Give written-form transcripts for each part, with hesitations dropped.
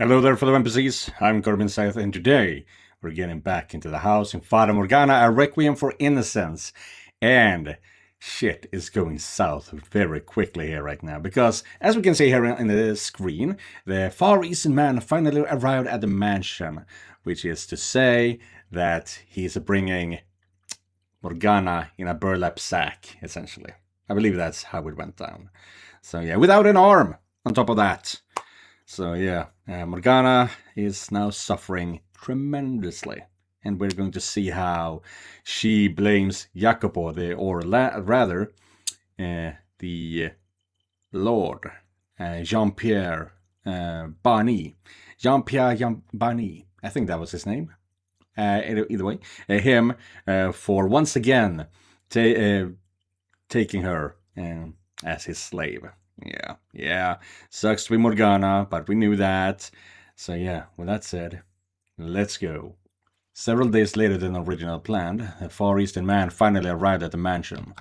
Hello there, fellow NPCs. I'm Scythe, and today we're getting back into the house in Fata Morgana, a Requiem for Innocence. And shit is going south very quickly here right now, because as we can see here in the screen, the Far Eastern man finally arrived at the mansion, which is to say that he's bringing Morgana in a burlap sack, essentially. I believe that's how it went down. So yeah, without an arm on top of that. So yeah, Morgana is now suffering tremendously. And we're going to see how she blames Jacopo, the Lord, Jean-Pierre Barny. Jean-Pierre Barny, I think that was his name. Either way, him for once again taking her as his slave. Yeah. Sucks to be Morgana, but we knew that. So yeah, with that said, let's go. Several days later than originally planned, the Far Eastern man finally arrived at the mansion.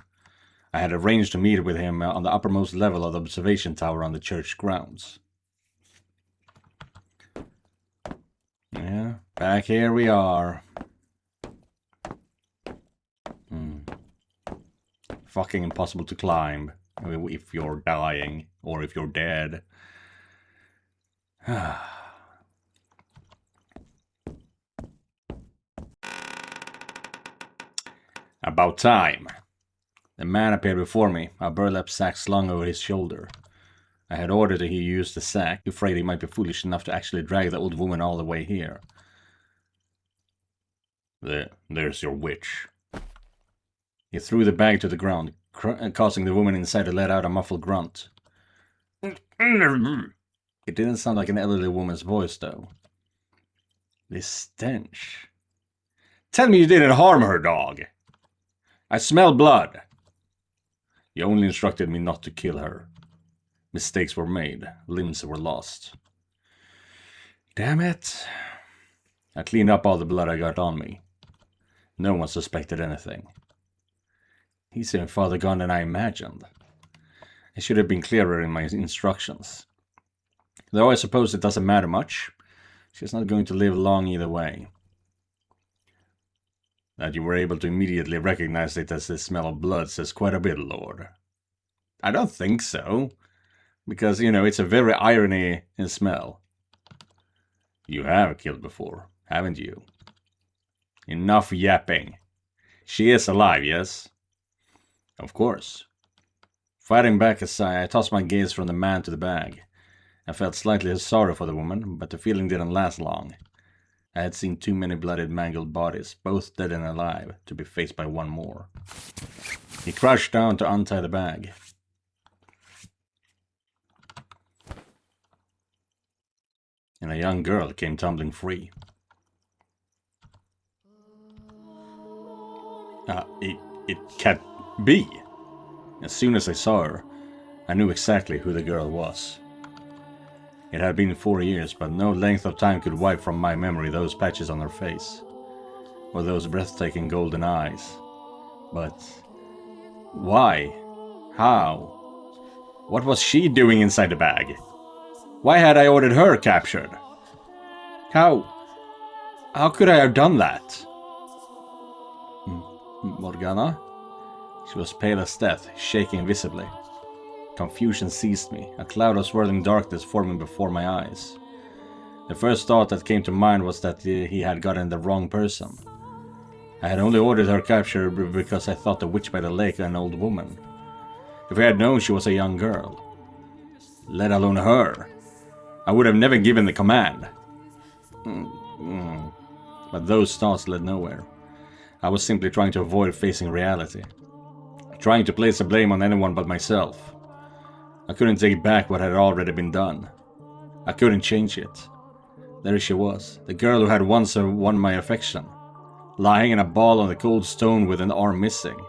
I had arranged to meet with him on the uppermost level of the observation tower on the church grounds. Yeah, back here we are. Fucking impossible to climb. If you're dying, or if you're dead. About time. The man appeared before me, a burlap sack slung over his shoulder. I had ordered that he use the sack, afraid he might be foolish enough to actually drag the old woman all the way here. There's your witch. He threw the bag to the ground, causing the woman inside to let out a muffled grunt. It didn't sound like an elderly woman's voice, though. This stench. Tell me you didn't harm her, dog. I smell blood. You only instructed me not to kill her. Mistakes were made. Limbs were lost. Damn it. I cleaned up all the blood I got on me. No one suspected anything. He's even farther gone than I imagined. I should have been clearer in my instructions. Though I suppose it doesn't matter much. She's not going to live long either way. That you were able to immediately recognize it as the smell of blood says quite a bit, Lord. I don't think so. Because, it's a very irony in smell. You have killed before, haven't you? Enough yapping. She is alive, yes? Of course. Fighting back aside, I tossed my gaze from the man to the bag. I felt slightly sorry for the woman, but the feeling didn't last long. I had seen too many bloodied, mangled bodies, both dead and alive, to be faced by one more. He crouched down to untie the bag. And a young girl came tumbling free. It can't be. As soon as I saw her, I knew exactly who the girl was. It had been 4 years, but no length of time could wipe from my memory those patches on her face, or those breathtaking golden eyes. But why? How? What was she doing inside the bag? Why had I ordered her captured? How could I have done that? Morgana? She was pale as death, shaking visibly. Confusion seized me, a cloud of swirling darkness forming before my eyes. The first thought that came to mind was that he had gotten the wrong person. I had only ordered her captured because I thought the witch by the lake an old woman. If I had known she was a young girl, let alone her, I would have never given the command. But those thoughts led nowhere. I was simply trying to avoid facing reality. Trying to place the blame on anyone but myself. I couldn't take back what had already been done. I couldn't change it. There she was, the girl who had once won my affection, lying in a ball on the cold stone with an arm missing.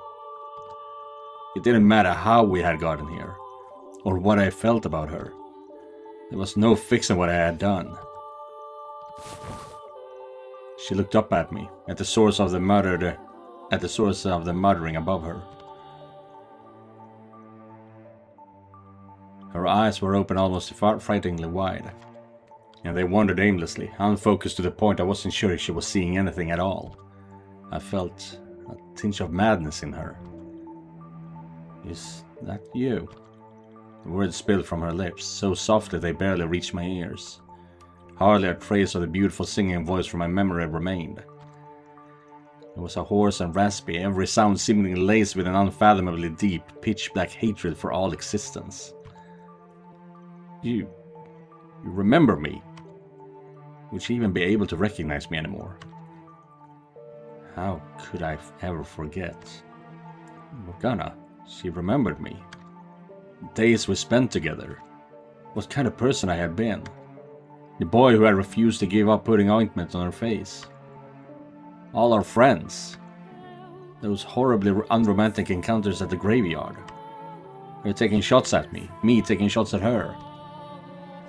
It didn't matter how we had gotten here, or what I felt about her. There was no fixing what I had done. She looked up at me, at the source of the muttering above her. Her eyes were open almost frighteningly wide. And they wandered aimlessly, unfocused to the point I wasn't sure if she was seeing anything at all. I felt a tinge of madness in her. Is that you? The words spilled from her lips, so softly they barely reached my ears. Hardly a trace of the beautiful singing voice from my memory remained. It was a hoarse and raspy, every sound seemingly laced with an unfathomably deep, pitch-black hatred for all existence. You remember me? Would she even be able to recognize me anymore? How could I ever forget? Morgana, she remembered me. Days we spent together. What kind of person I had been. The boy who had refused to give up putting ointment on her face. All our friends. Those horribly unromantic encounters at the graveyard. Her taking shots at me taking shots at her.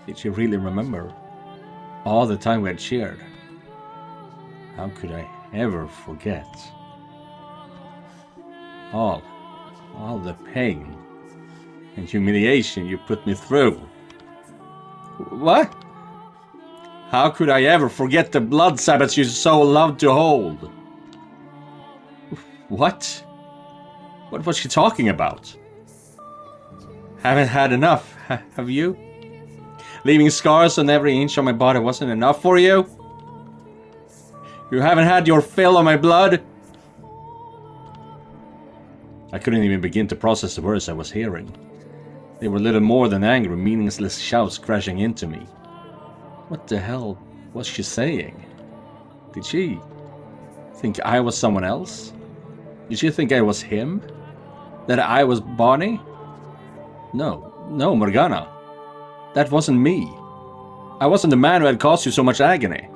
Did she really remember? All the time we had cheered. How could I ever forget? All the pain and humiliation you put me through. What? How could I ever forget the blood Sabbaths you so loved to hold? What? What was she talking about? Haven't had enough, have you? Leaving scars on every inch of my body wasn't enough for you? You haven't had your fill of my blood? I couldn't even begin to process the words I was hearing. They were little more than angry, meaningless shouts crashing into me. What the hell was she saying? Did she think I was someone else? Did she think I was him? That I was Bonnie? No, Morgana. That wasn't me. I wasn't the man who had caused you so much agony.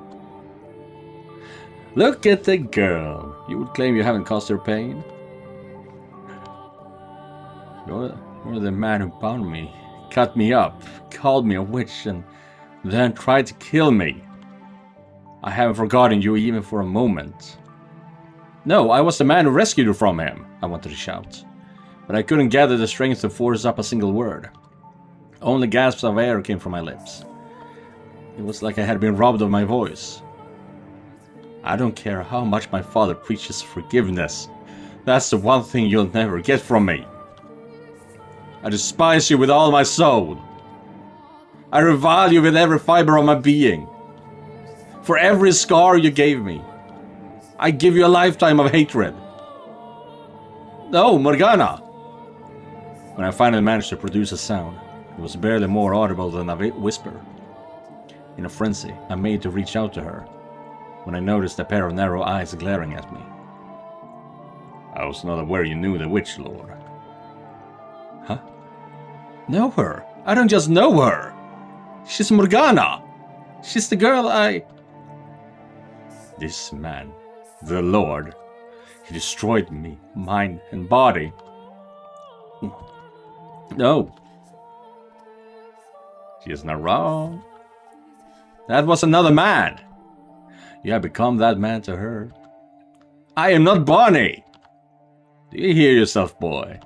Look at the girl. You would claim you haven't caused her pain? You're the man who bound me, cut me up, called me a witch, and then tried to kill me. I haven't forgotten you even for a moment. No, I was the man who rescued you from him, I wanted to shout. But I couldn't gather the strength to force up a single word. Only gasps of air came from my lips. It was like I had been robbed of my voice. I don't care how much my father preaches forgiveness. That's the one thing you'll never get from me. I despise you with all my soul. I revile you with every fiber of my being. For every scar you gave me, I give you a lifetime of hatred. No, Morgana! When I finally managed to produce a sound, it was barely more audible than a whisper. In a frenzy, I made to reach out to her, when I noticed a pair of narrow eyes glaring at me. I was not aware you knew the witch lord. Huh? Know her? I don't just know her! She's Morgana! She's the girl I... This man, the Lord, he destroyed me, mind and body. No. She is not wrong. That was another man. You have become that man to her. I am not Bonnie. Do you hear yourself, boy?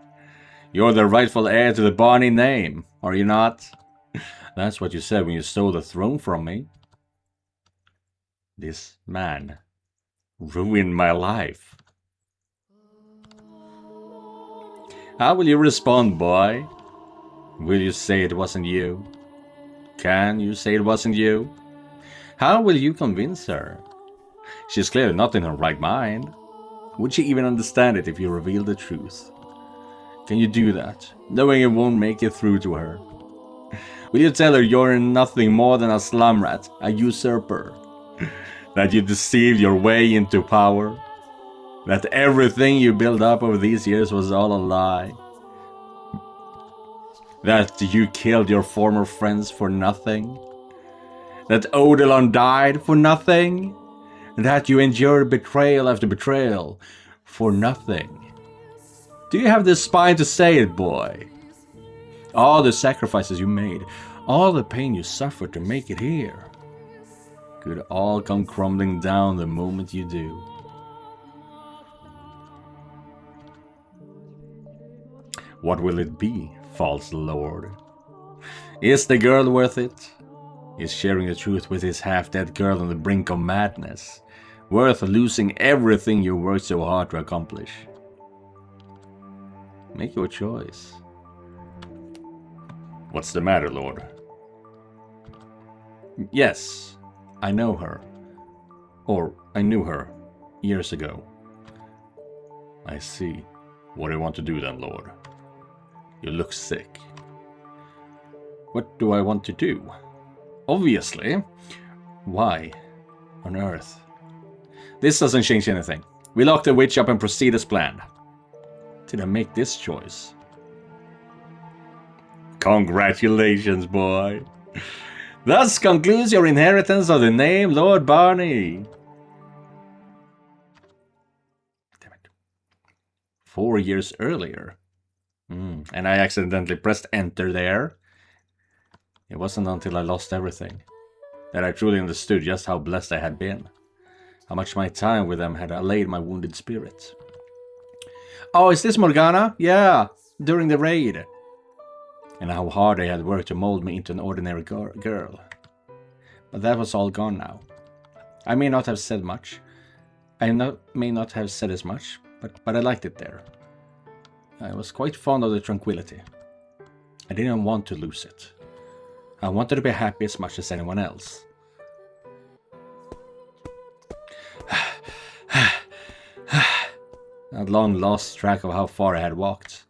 You're the rightful heir to the Bonnie name, are you not? That's what you said when you stole the throne from me. This man ruined my life. How will you respond, boy? Will you say it wasn't you? Can you say it wasn't you? How will you convince her? She's clearly not in her right mind. Would she even understand it if you revealed the truth? Can you do that, knowing it won't make it through to her? Will you tell her you're nothing more than a slum rat, a usurper? That you deceived your way into power? That everything you built up over these years was all a lie? That you killed your former friends for nothing? That Odilon died for nothing? That you endured betrayal after betrayal for nothing? Do you have the spine to say it, boy? All the sacrifices you made, all the pain you suffered to make it here, could all come crumbling down the moment you do. What will it be, false lord? Is the girl worth it? Is sharing the truth with his half-dead girl on the brink of madness, worth losing everything you worked so hard to accomplish? Make your choice. What's the matter, Lord? Yes, I know her. Or, I knew her years ago. I see. What do you want to do then, Lord? You look sick. What do I want to do? Obviously. Why on earth? This doesn't change anything. We lock the witch up and proceed as planned. Did I make this choice? Congratulations, boy. Thus concludes your inheritance of the name Lord Barney. Damn it. 4 years earlier. And I accidentally pressed enter there. It wasn't until I lost everything that I truly understood just how blessed I had been. How much my time with them had allayed my wounded spirit. Oh, is this Morgana? Yeah, during the raid. And how hard they had worked to mold me into an ordinary girl. But that was all gone now. I may not have said much. May not have said as much, but I liked it there. I was quite fond of the tranquility. I didn't want to lose it. I wanted to be happy as much as anyone else. I had long lost track of how far I had walked.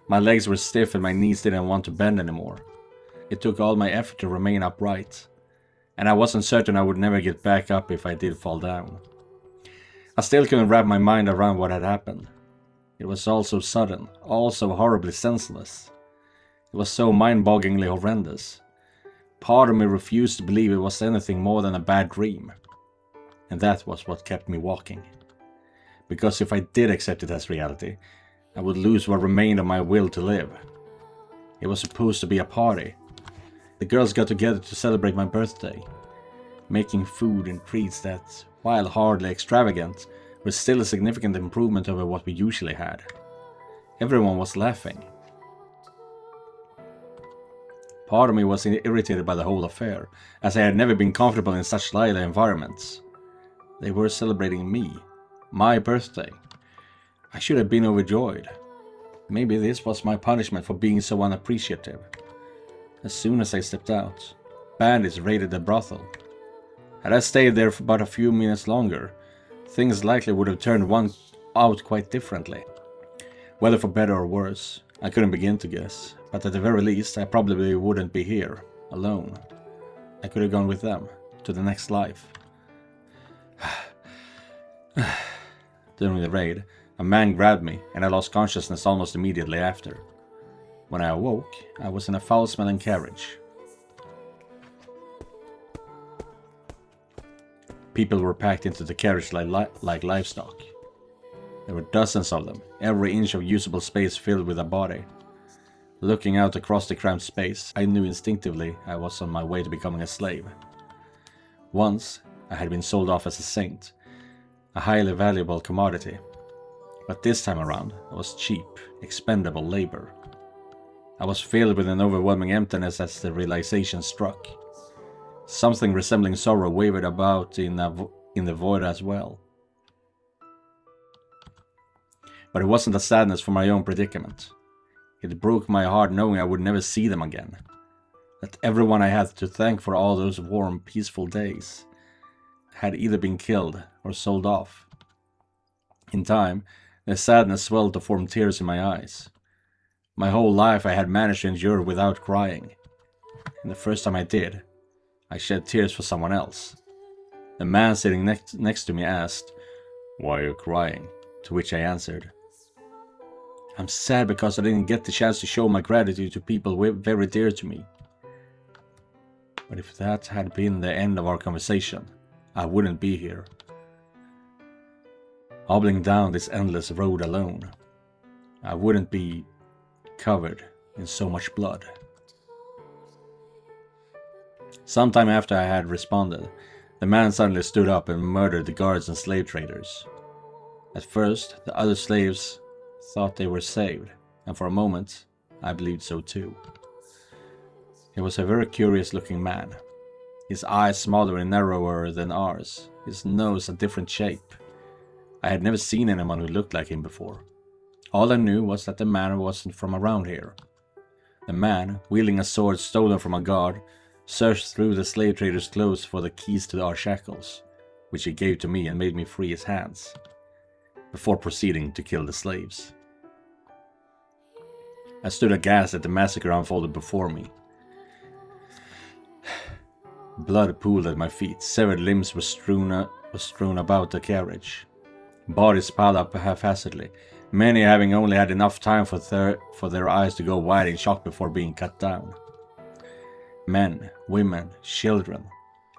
My legs were stiff and my knees didn't want to bend anymore. It took all my effort to remain upright, and I wasn't certain I would never get back up if I did fall down. I still couldn't wrap my mind around what had happened. It was all so sudden, all so horribly senseless. It was so mind-bogglingly horrendous. Part of me refused to believe it was anything more than a bad dream. And that was what kept me walking. Because if I did accept it as reality, I would lose what remained of my will to live. It was supposed to be a party. The girls got together to celebrate my birthday, making food and treats that, while hardly extravagant, were still a significant improvement over what we usually had. Everyone was laughing. Part of me was irritated by the whole affair, as I had never been comfortable in such lively environments. They were celebrating me, my birthday. I should have been overjoyed. Maybe this was my punishment for being so unappreciative. As soon as I stepped out, bandits raided the brothel. Had I stayed there for but a few minutes longer, things likely would have turned out quite differently. Whether for better or worse, I couldn't begin to guess, but at the very least I probably wouldn't be here, alone. I could have gone with them, to the next life. During the raid, a man grabbed me, and I lost consciousness almost immediately after. When I awoke, I was in a foul-smelling carriage. People were packed into the carriage like livestock. There were dozens of them, every inch of usable space filled with a body. Looking out across the cramped space, I knew instinctively I was on my way to becoming a slave. Once, I had been sold off as a saint, a highly valuable commodity. But this time around, I was cheap, expendable labor. I was filled with an overwhelming emptiness as the realization struck. Something resembling sorrow wavered about in the void as well. But it wasn't a sadness for my own predicament. It broke my heart knowing I would never see them again. That everyone I had to thank for all those warm, peaceful days had either been killed or sold off. In time, the sadness swelled to form tears in my eyes. My whole life I had managed to endure without crying. And the first time I did, I shed tears for someone else. The man sitting next to me asked, "Why are you crying?" To which I answered, "I'm sad because I didn't get the chance to show my gratitude to people very dear to me." But if that had been the end of our conversation, I wouldn't be here, hobbling down this endless road alone. I wouldn't be covered in so much blood. Sometime after I had responded, the man suddenly stood up and murdered the guards and slave traders. At first, the other slaves thought they were saved, and for a moment, I believed so too. He was a very curious-looking man. his eyes smaller and narrower than ours, his nose a different shape. I had never seen anyone who looked like him before. All I knew was that the man wasn't from around here. The man, wielding a sword stolen from a guard, searched through the slave trader's clothes for the keys to our shackles, which he gave to me and made me free his hands, before proceeding to kill the slaves. I stood aghast at the massacre unfolded before me. Blood pooled at my feet, severed limbs were strewn about the carriage. Bodies piled up haphazardly, many having only had enough time for their eyes to go wide in shock before being cut down. Men, women, children,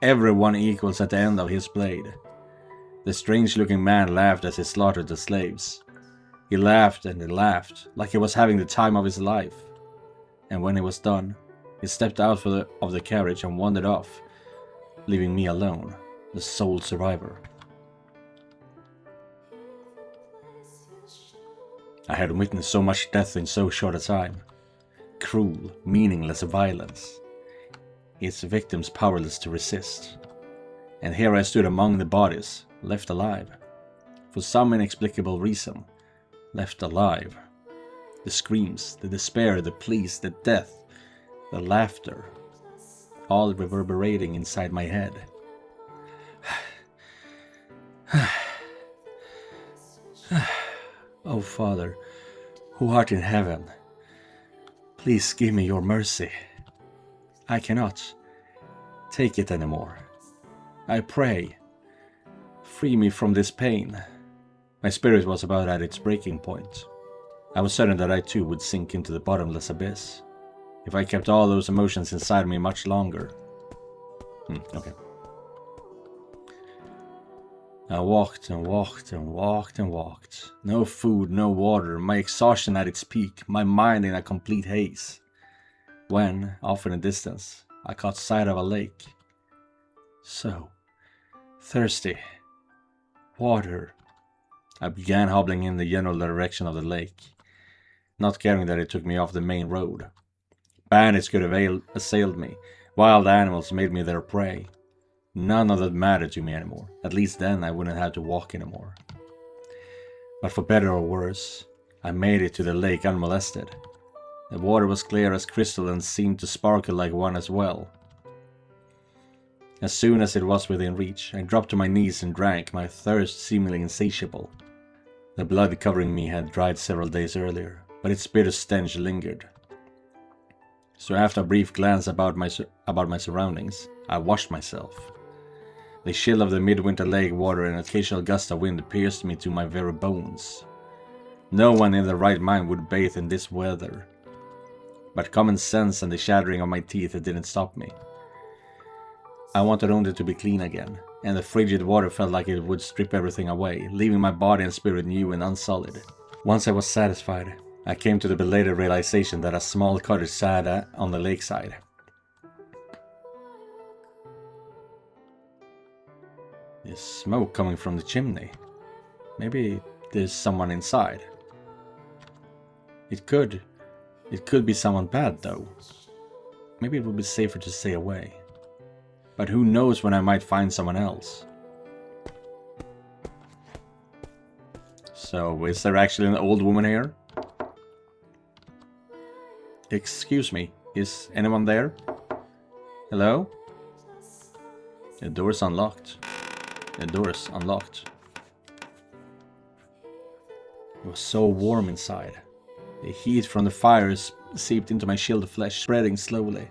everyone equals at the end of his blade. The strange-looking man laughed as he slaughtered the slaves. He laughed and he laughed, like he was having the time of his life. And when he was done, he stepped out of the carriage and wandered off, leaving me alone, the sole survivor. I had witnessed so much death in so short a time. Cruel, meaningless violence. Its victims powerless to resist. And here I stood among the bodies, left alive. For some inexplicable reason, left alive. The screams, the despair, the pleas, the death, the laughter, all reverberating inside my head. Oh Father, who art in heaven, please give me your mercy. I cannot take it anymore. I pray, free me from this pain. My spirit was about at its breaking point. I was certain that I too would sink into the bottomless abyss, if I kept all those emotions inside me much longer. Okay. I walked and walked and walked and walked. No food, no water, my exhaustion at its peak, my mind in a complete haze. When, off in the distance, I caught sight of a lake. So thirsty. Water. I began hobbling in the general direction of the lake, not caring that it took me off the main road. Bandits could have assailed me. Wild animals made me their prey. None of that mattered to me anymore. At least then I wouldn't have to walk anymore. But for better or worse, I made it to the lake unmolested. The water was clear as crystal and seemed to sparkle like one as well. As soon as it was within reach, I dropped to my knees and drank, my thirst seemingly insatiable. The blood covering me had dried several days earlier, but its bitter stench lingered. So after a brief glance about my surroundings, I washed myself. The chill of the midwinter lake water and an occasional gust of wind pierced me to my very bones. No one in their right mind would bathe in this weather. But common sense and the shattering of my teeth didn't stop me. I wanted only to be clean again, and the frigid water felt like it would strip everything away, leaving my body and spirit new and unsullied. Once I was satisfied, I came to the belated realization that a small cottage sat on the lakeside. There's smoke coming from the chimney. Maybe there's someone inside. It could be someone bad though. Maybe it would be safer to stay away. But who knows when I might find someone else. So, is there actually an old woman here? Excuse me, is anyone there? Hello? The door is unlocked. The door is unlocked. It was so warm inside. The heat from the fires seeped into my chilled flesh, spreading slowly.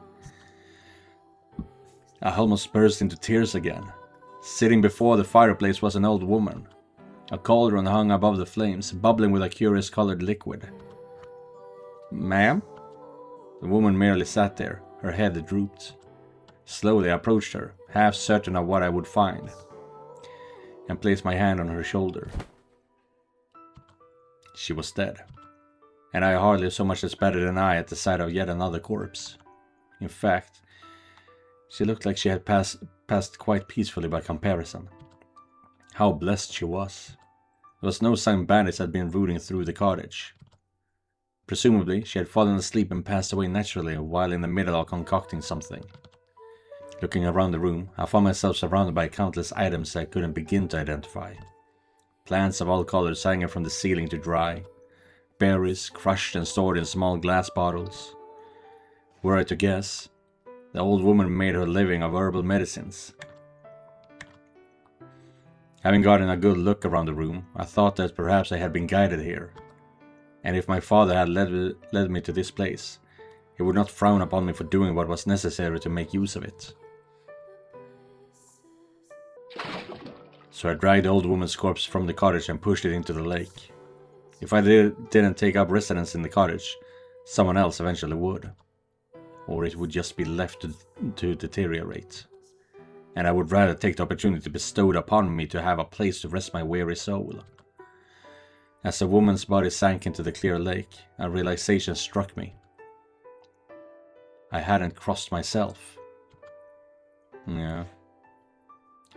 I almost burst into tears again. Sitting before the fireplace was an old woman. A cauldron hung above the flames, bubbling with a curious colored liquid. Ma'am? The woman merely sat there, her head drooped. Slowly I approached her, half certain of what I would find, and placed my hand on her shoulder. She was dead, and I hardly so much as batted an eye at the sight of yet another corpse. In fact, she looked like she had passed quite peacefully by comparison. How blessed she was. There was no sign bandits had been rooting through the cottage. Presumably, she had fallen asleep and passed away naturally while in the middle of concocting something. Looking around the room, I found myself surrounded by countless items I couldn't begin to identify. Plants of all colors hanging from the ceiling to dry. Berries crushed and stored in small glass bottles. Were I to guess, the old woman made her living of herbal medicines. Having gotten a good look around the room, I thought that perhaps I had been guided here. And if my father had led me to this place, he would not frown upon me for doing what was necessary to make use of it. So I dragged the old woman's corpse from the cottage and pushed it into the lake. If I didn't take up residence in the cottage, someone else eventually would. Or it would just be left to deteriorate. And I would rather take the opportunity bestowed upon me to have a place to rest my weary soul. As the woman's body sank into the clear lake, a realization struck me. I hadn't crossed myself. Yeah.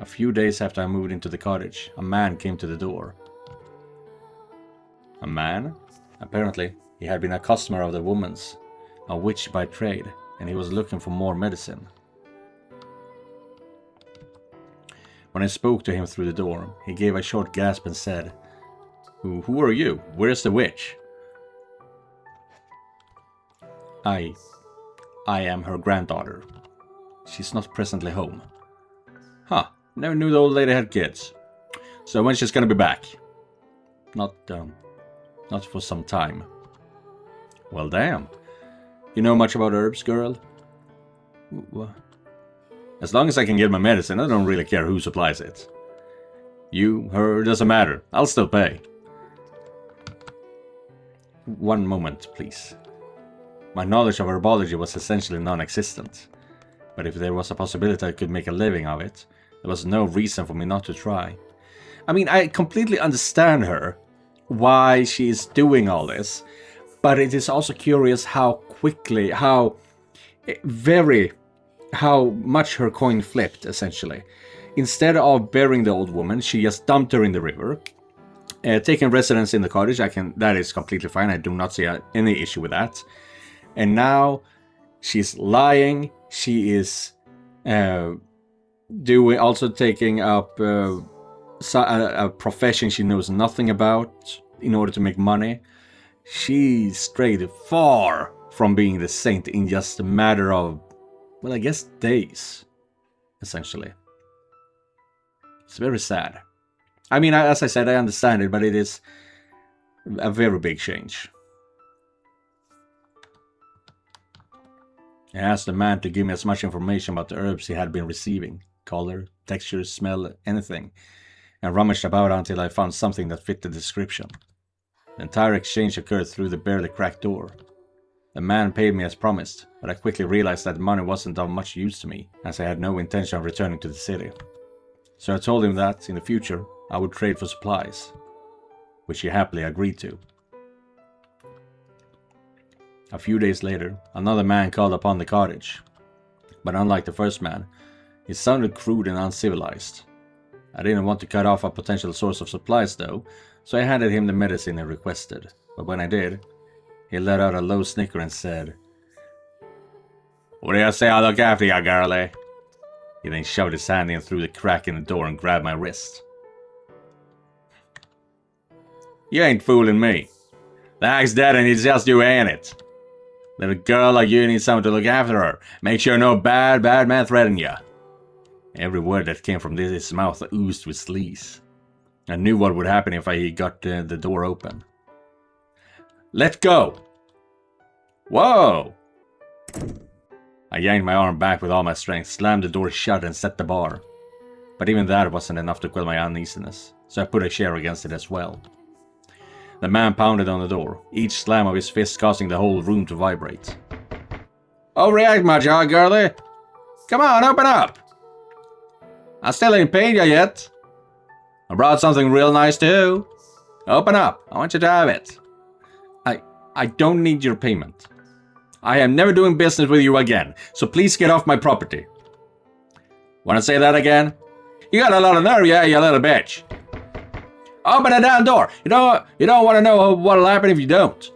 A few days after I moved into the cottage, a man came to the door. A man? Apparently, he had been a customer of the woman's, a witch by trade, and he was looking for more medicine. When I spoke to him through the door, he gave a short gasp and said, Who are you? Where's the witch? I am her granddaughter. She's not presently home. Huh, never knew the old lady had kids. So when she's gonna be back? Not for some time. Well, damn. You know much about herbs, girl? What? As long as I can get my medicine, I don't really care who supplies it. You, her, doesn't matter. I'll still pay. One moment, please. My knowledge of herbology was essentially non-existent. But if there was a possibility I could make a living of it, there was no reason for me not to try. I mean, I completely understand her, why she is doing all this, but it is also curious how quickly, how much her coin flipped, essentially. Instead of burying the old woman, she just dumped her in the river. Taking residence in the cottage, that is completely fine. I do not see any issue with that. And now she's lying. She is also taking up a profession she knows nothing about in order to make money. She strayed far from being the saint in just a matter of, well, I guess days, essentially. It's very sad. I mean, as I said, I understand it, but it is a very big change. I asked the man to give me as much information about the herbs he had been receiving. Color, texture, smell, anything. And rummaged about until I found something that fit the description. The entire exchange occurred through the barely cracked door. The man paid me as promised, but I quickly realized that money wasn't of much use to me, as I had no intention of returning to the city. So I told him that, in the future, I would trade for supplies, which he happily agreed to. A few days later, another man called upon the cottage. But unlike the first man, he sounded crude and uncivilized. I didn't want to cut off a potential source of supplies though, so I handed him the medicine he requested. But when I did, he let out a low snicker and said, "What do you say I'll look after you, girlie?" He then shoved his hand in through the crack in the door and grabbed my wrist. "You ain't fooling me. The hag's dead and it's just you, ain't it? Little girl like you needs someone to look after her. Make sure no bad man threaten you." Every word that came from his mouth oozed with sleaze. I knew what would happen if I got the door open. "Let go!" "Whoa!" I yanked my arm back with all my strength, slammed the door shut and set the bar. But even that wasn't enough to quell my uneasiness, so I put a chair against it as well. The man pounded on the door, each slam of his fist causing the whole room to vibrate. "Overreact much, huh, girlie? Come on, open up! I still ain't paid you yet. I brought something real nice too. Open up, I want you to have it." I don't need your payment. I am never doing business with you again, so please get off my property. Wanna say that again? You got a lot of nerve, yeah, you little bitch. Open the damn door. You don't want to know what'll happen if you don't.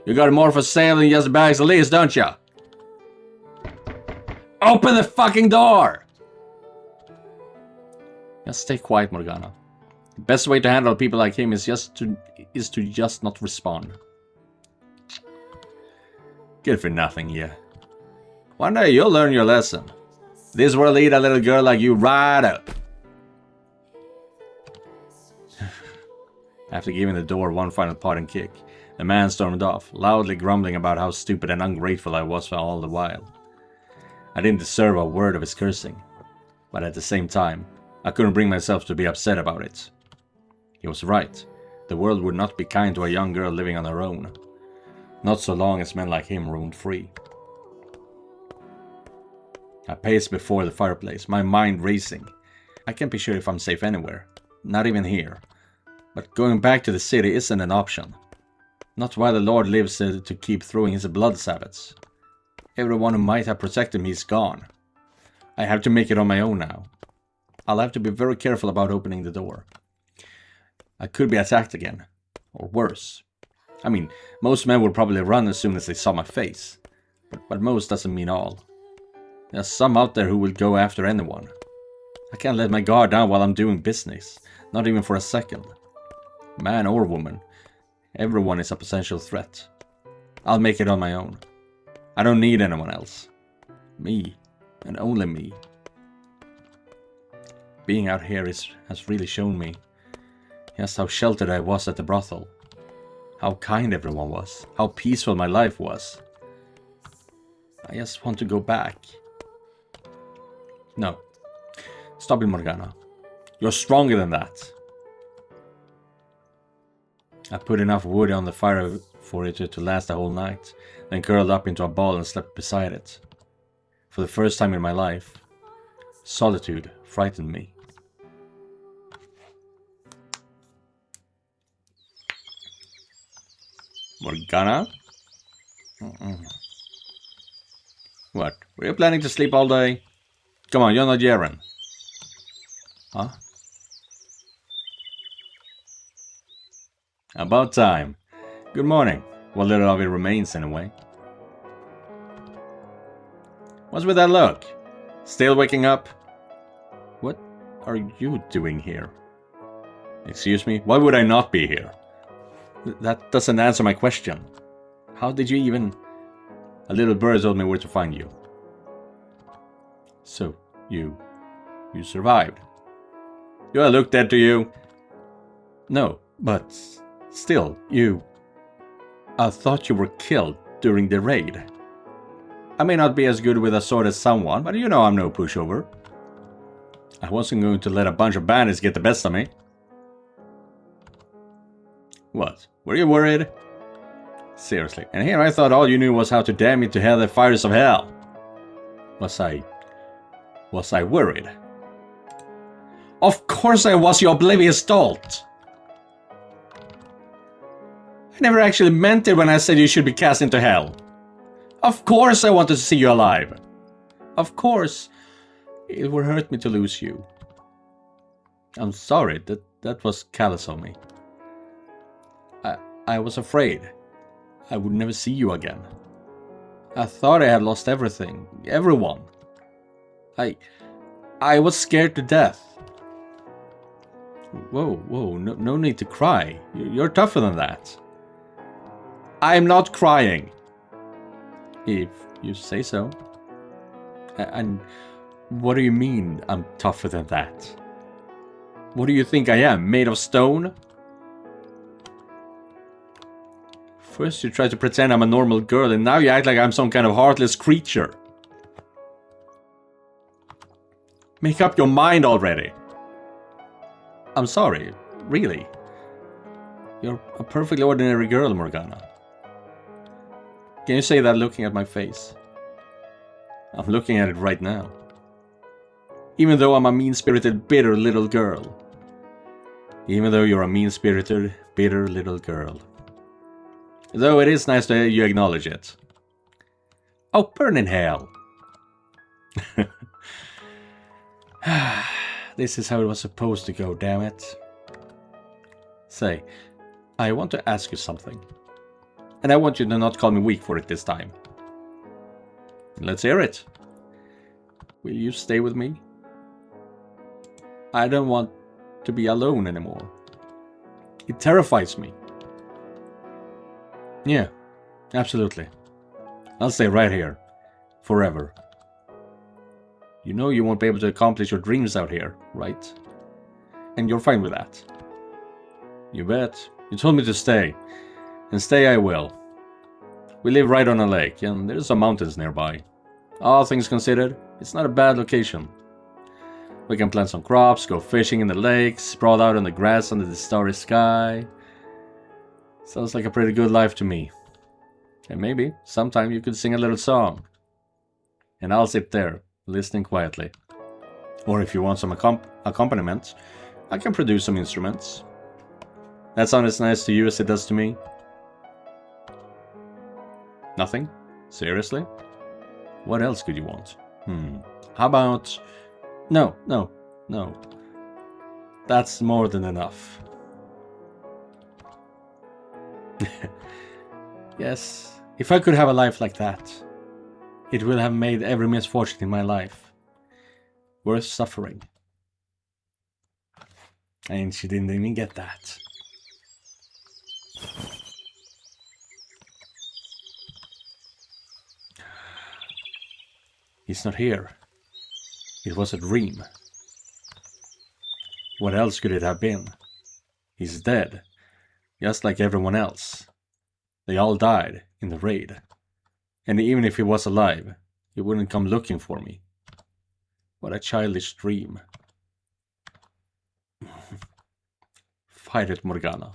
You got more for sale than just bags of leaves, don't you? Open the fucking door! Just stay quiet, Morgana. The best way to handle people like him is to just not respond. Good for nothing, yeah. One day you'll learn your lesson. This will eat a little girl like you right up. After giving the door one final parting kick, the man stormed off, loudly grumbling about how stupid and ungrateful I was for all the while. I didn't deserve a word of his cursing, but at the same time, I couldn't bring myself to be upset about it. He was right. The world would not be kind to a young girl living on her own. Not so long as men like him roamed free. I paced before the fireplace, my mind racing. I can't be sure if I'm safe anywhere. Not even here. But going back to the city isn't an option. Not while the Lord lives to keep throwing his blood sabbats. Everyone who might have protected me is gone. I have to make it on my own now. I'll have to be very careful about opening the door. I could be attacked again. Or worse. I mean, most men would probably run as soon as they saw my face. But most doesn't mean all. There's some out there who will go after anyone. I can't let my guard down while I'm doing business. Not even for a second. Man or woman. Everyone is a potential threat. I'll make it on my own. I don't need anyone else. Me. And only me. Being out here has really shown me just how sheltered I was at the brothel. How kind everyone was. How peaceful my life was. I just want to go back. No. Stop it, Morgana. You're stronger than that. I put enough wood on the fire for it to last the whole night, then curled up into a ball and slept beside it. For the first time in my life, solitude frightened me. Morgana? What? Were you planning to sleep all day? Come on, you're not Yeren. Huh? About time. Good morning. What little of it remains, anyway. What's with that look? Still waking up? What are you doing here? Excuse me? Why would I not be here? That doesn't answer my question. How did you even... A little bird told me where to find you. So, you survived. Do I look dead to you? No, but still, I thought you were killed during the raid. I may not be as good with a sword as someone, but you know I'm no pushover. I wasn't going to let a bunch of bandits get the best of me. What? Were you worried? Seriously, and here I thought all you knew was how to damn me to hell the fires of hell. Was I worried? Of course I was, you oblivious dolt! I never actually meant it when I said you should be cast into hell. Of course I wanted to see you alive. Of course it would hurt me to lose you. I'm sorry, that was callous of me. I was afraid I would never see you again. I thought I had lost everything, everyone. I was scared to death. Whoa, no need to cry. You're tougher than that. I'm not crying. If you say so. And what do you mean I'm tougher than that? What do you think I am, made of stone? First you try to pretend I'm a normal girl, and now you act like I'm some kind of heartless creature. Make up your mind already. I'm sorry, really. You're a perfectly ordinary girl, Morgana. Can you say that looking at my face? I'm looking at it right now. Even though I'm a mean-spirited, bitter little girl. Even though you're a mean-spirited, bitter little girl. Though it is nice that you acknowledge it. Oh, burn in hell! This is how it was supposed to go, damn it. Say, I want to ask you something. And I want you to not call me weak for it this time. Let's hear it. Will you stay with me? I don't want to be alone anymore. It terrifies me. Yeah, absolutely. I'll stay right here. Forever. You know you won't be able to accomplish your dreams out here, right? And you're fine with that. You bet. You told me to stay. And stay I will. We live right on a lake, and there's some mountains nearby. All things considered, it's not a bad location. We can plant some crops, go fishing in the lake, sprawl out on the grass under the starry sky. Sounds like a pretty good life to me. And maybe, sometime you could sing a little song. And I'll sit there, listening quietly. Or if you want some accompaniment, I can produce some instruments. That sounds as nice to you as it does to me. Nothing? Seriously? What else could you want? How about... No. That's more than enough. Yes, if I could have a life like that, it will have made every misfortune in my life worth suffering. And she didn't even get that. He's not here. It was a dream. What else could it have been? He's dead, just like everyone else. They all died in the raid. And even if he was alive, he wouldn't come looking for me. What a childish dream. Fight it, Morgana.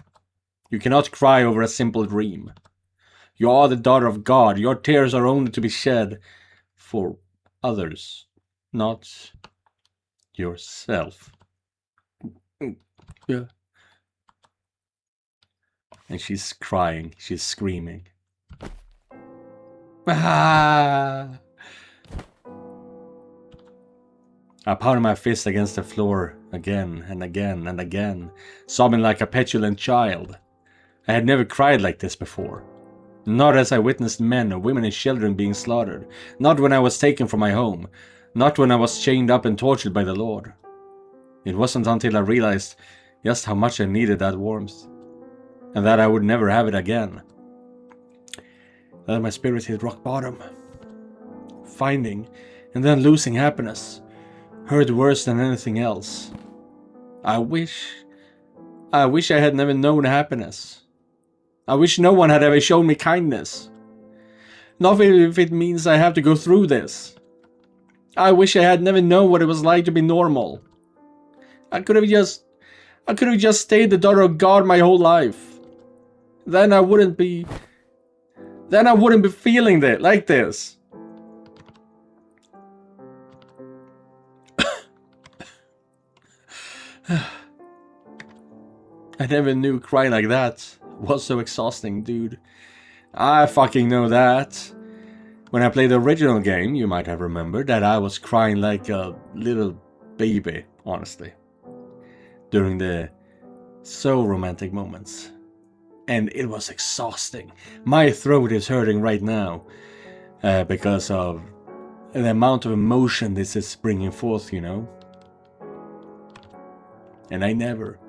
You cannot cry over a simple dream. You are the daughter of God. Your tears are only to be shed for others, not yourself. Yeah. And she's crying, she's screaming. Ah! I pounded my fist against the floor again and again and again, sobbing like a petulant child. I had never cried like this before. Not as I witnessed men, women and children being slaughtered. Not when I was taken from my home. Not when I was chained up and tortured by the Lord. It wasn't until I realized just how much I needed that warmth. And that I would never have it again. That my spirit hit rock bottom. Finding and then losing happiness hurt worse than anything else. I wish I had never known happiness. I wish no one had ever shown me kindness. Not if it means I have to go through this. I wish I had never known what it was like to be normal. I could have just stayed the daughter of God my whole life. Then I wouldn't be feeling it like this. I never knew crying like that was so exhausting, dude. I fucking know that. When I played the original game, you might have remembered that I was crying like a little baby, honestly. During the so romantic moments. And it was exhausting. My throat is hurting right now. Because of the amount of emotion this is bringing forth, you know. And I never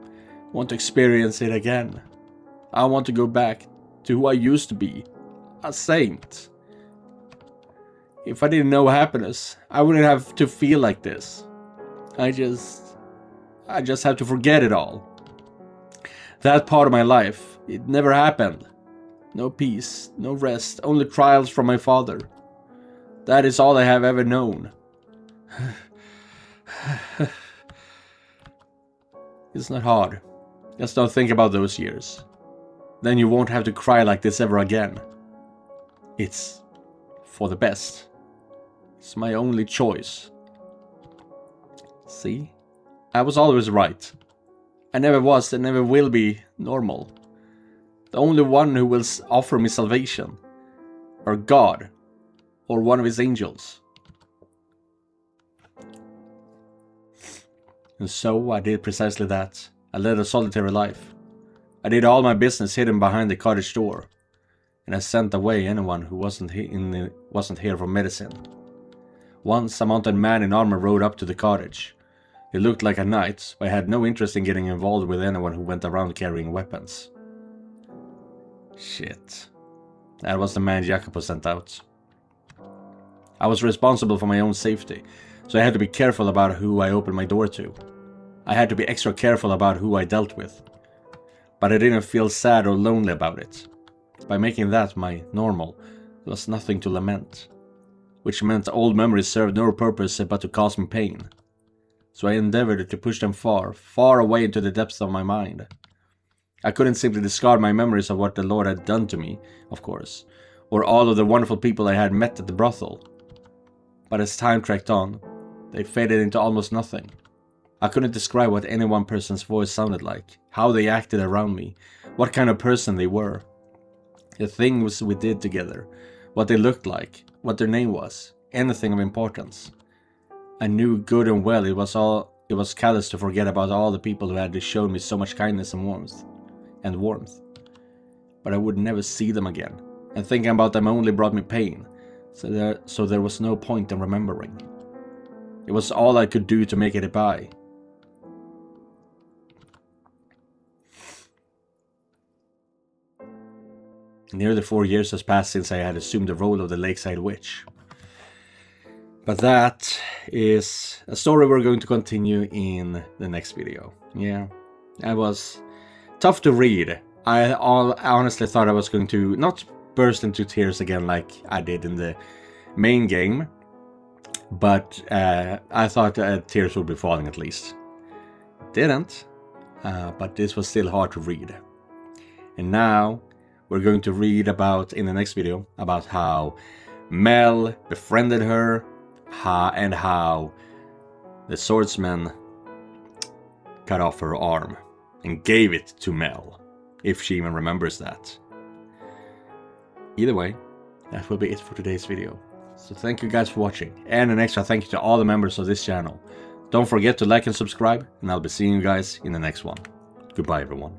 want to experience it again. I want to go back to who I used to be. A saint. If I didn't know happiness, I wouldn't have to feel like this. I just have to forget it all. That part of my life, it never happened. No peace, no rest, only trials from my father. That is all I have ever known. It's not hard. Just don't think about those years. Then you won't have to cry like this ever again. It's for the best. It's my only choice. See? I was always right. I never was and never will be normal. The only one who will offer me salvation are God or one of his angels. And so I did precisely that. I led a solitary life. I did all my business hidden behind the cottage door. And I sent away anyone who wasn't here for medicine. Once, a mounted man in armor rode up to the cottage. He looked like a knight, but I had no interest in getting involved with anyone who went around carrying weapons. Shit. That was the man Jacopo sent out. I was responsible for my own safety, so I had to be careful about who I opened my door to. I had to be extra careful about who I dealt with. But I didn't feel sad or lonely about it. By making that my normal, there was nothing to lament. Which meant old memories served no purpose but to cause me pain. So I endeavored to push them far, far away into the depths of my mind. I couldn't simply discard my memories of what the Lord had done to me, of course, or all of the wonderful people I had met at the brothel. But as time tracked on, they faded into almost nothing. I couldn't describe what any one person's voice sounded like, how they acted around me, what kind of person they were, the things we did together, what they looked like, what their name was, anything of importance. I knew good and well it was callous to forget about all the people who had shown me so much kindness and warmth. But I would never see them again, and thinking about them only brought me pain, so there was no point in remembering. It was all I could do to make it by. Nearly 4 years has passed since I had assumed the role of the Lakeside Witch. But that is a story we're going to continue in the next video. Yeah, that was tough to read. I honestly thought I was going to not burst into tears again like I did in the main game, but I thought tears would be falling at least. Didn't, but this was still hard to read. And now we're going to read about, in the next video, about how Mel befriended her, and how the swordsman cut off her arm and gave it to Mel, if she even remembers that. Either way, that will be it for today's video. So thank you guys for watching, and an extra thank you to all the members of this channel. Don't forget to like and subscribe, and I'll be seeing you guys in the next one. Goodbye everyone.